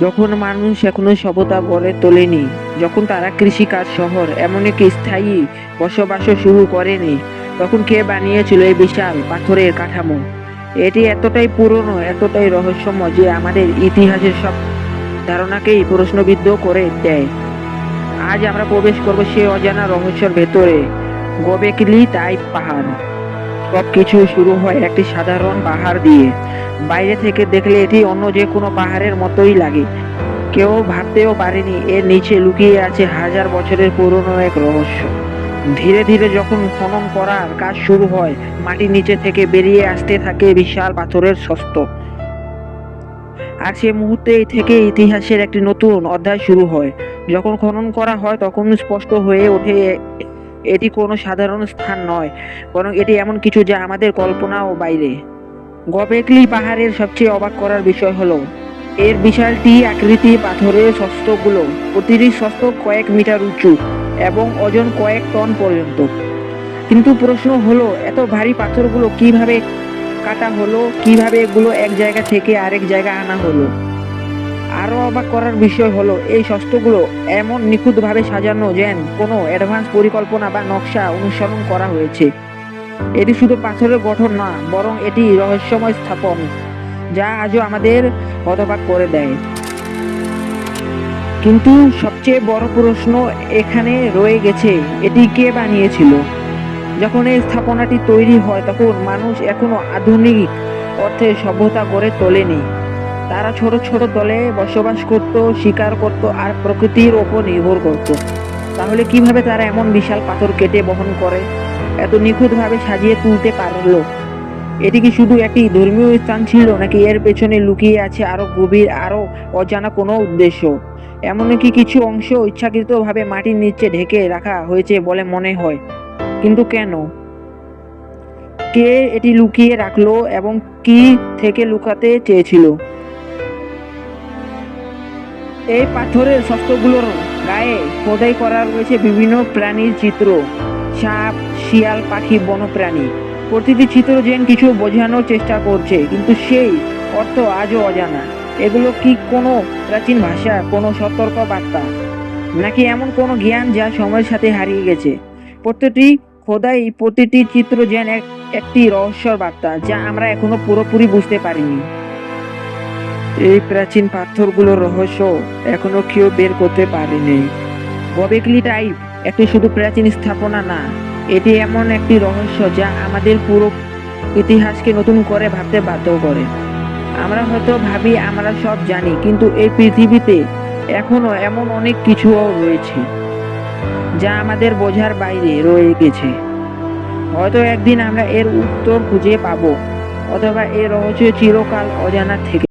যখন মানুষ এখনো সভ্যতা গড়ে তোলেনি, যখন তারা কৃষিকাজ, শহর, এমনকি স্থায়ী বসবাসও শুরু করেনি, তখন কে বানিয়েছিল এই বিশাল পাথরের কাঠামো? এটি এতটাই পুরনো, এতটাই রহস্যময় যে আমাদের ইতিহাসের সব ধারণাকেই প্রশ্নবিদ্ধ করে দেয়। আজ আমরা প্রবেশ করব সেই অজানা রহস্যের ভেতরে, গোবেকলি টাইপ পাহাড়। সবকিছু শুরু হয় একটি সাধারণ পাহাড় দিয়ে। বাইরে থেকে দেখলে এটি অন্য যে কোনো পাহাড়ের মতোই লাগে। কেউ ভাবতেও পারেনি এর নিচে লুকিয়ে আছে হাজার বছরের পুরনো এক রহস্য। ধীরে ধীরে যখন খনন করার কাজ শুরু হয়, মাটির নিচে থেকে বেরিয়ে আসতে থাকে বিশাল পাথরের স্তূপ। আর সে মুহূর্তে থেকে ইতিহাসের একটি নতুন অধ্যায় শুরু হয়। যখন খনন করা হয় তখন স্পষ্ট হয়ে ওঠে এটি কোনো সাধারণ স্থান নয়, বরং এটি এমন কিছু যা আমাদের কল্পনাও বাইরে। গবেকলি পাহাড়ের সবচেয়ে অবাক করার বিষয় হলো এর বিশালটি আকৃতি। পাথরের স্তূপগুলো প্রতিটি স্তূপ কয়েক মিটার উঁচু এবং ওজন কয়েক টন পর্যন্ত। কিন্তু প্রশ্ন হলো, এত ভারী পাথরগুলো কিভাবে কাটা হলো, কিভাবে এগুলো এক জায়গা থেকে আরেক জায়গায় আনা হলো? আরো অবাক করার বিষয় হলো এই স্তূপগুলো এমন নিখুঁতভাবে সাজানো যেন কোনো অ্যাডভান্স পরিকল্পনা বা নকশা অনুসরণ করা হয়েছে। এটি শুধু পাথরের গঠন না, বরং এটি রহস্যময় স্থাপন যা আজও আমাদের হতবাক করে দেয়। কিন্তু সবচেয়ে বড় প্রশ্ন এখানে রয়ে গেছে, এটি কে বানিয়েছিল? যখন এই স্থাপনাটি তৈরি হয় তখন মানুষ এখনো আধুনিক অর্থে সভ্যতা গড়ে তোলেনি। তারা ছোট ছোট দলে বসবাস করত, শিকার করত আর প্রকৃতির ওপর নির্ভর করত। তাহলে কিভাবে তারা এমন বিশাল পাথর কেটে বহন করে, এত নিখুঁতভাবে সাজিয়ে তুলতে পারলো? এটি কি শুধু একটি ধর্মীয় স্থান ছিল, নাকি এর পেছনে লুকিয়ে আছে আরো গভীর, আরো অজানা কোনো উদ্দেশ্য? এমনকি কিছু অংশ ইচ্ছাকৃতভাবে মাটির নিচে ঢেকে রাখা হয়েছে বলে মনে হয়। কিন্তু কেন? কে এটি লুকিয়ে রাখলো এবং কি থেকে লুকাতে চেয়েছিল? এই পাথরের স্তূপগুলোর গায়ে খোদাই করা রয়েছে বিভিন্ন প্রাণীর চিত্র, সাপ, শিয়াল, পাখি, বন্যপ্রাণী। প্রতিটি চিত্র যেন কিছু বোঝানোর চেষ্টা করছে, কিন্তু সেই অর্থ আজও অজানা। এগুলো কি কোনো প্রাচীন ভাষা, কোনো সতর্ক বার্তা, নাকি এমন কোনো জ্ঞান যা সময়ের সাথে হারিয়ে গেছে? প্রতিটি খোদাই, প্রতিটি চিত্র যেন একটি রহস্যর বার্তা যা আমরা এখনো পুরোপুরি বুঝতে পারিনি। এই প্রাচীন পাথরগুলোর রহস্য এখনো কেউ বের করতে পারেনি। গবেকলি টাইপ একটি শুধু প্রাচীন স্থাপনা না, এটি এমন একটি রহস্য যা আমাদের পুরো ইতিহাসকে নতুন করে ভাবতে বাধ্য করে। আমরা হয়তো ভাবি আমরা সব জানি, কিন্তু এই পৃথিবীতে এখনো এমন অনেক কিছুও রয়েছে যা আমাদের বোঝার বাইরে রয়ে গেছে। হয়তো একদিন আমরা এর উত্তর খুঁজে পাবো, অথবা এর রহস্য চিরকাল অজানা থেকে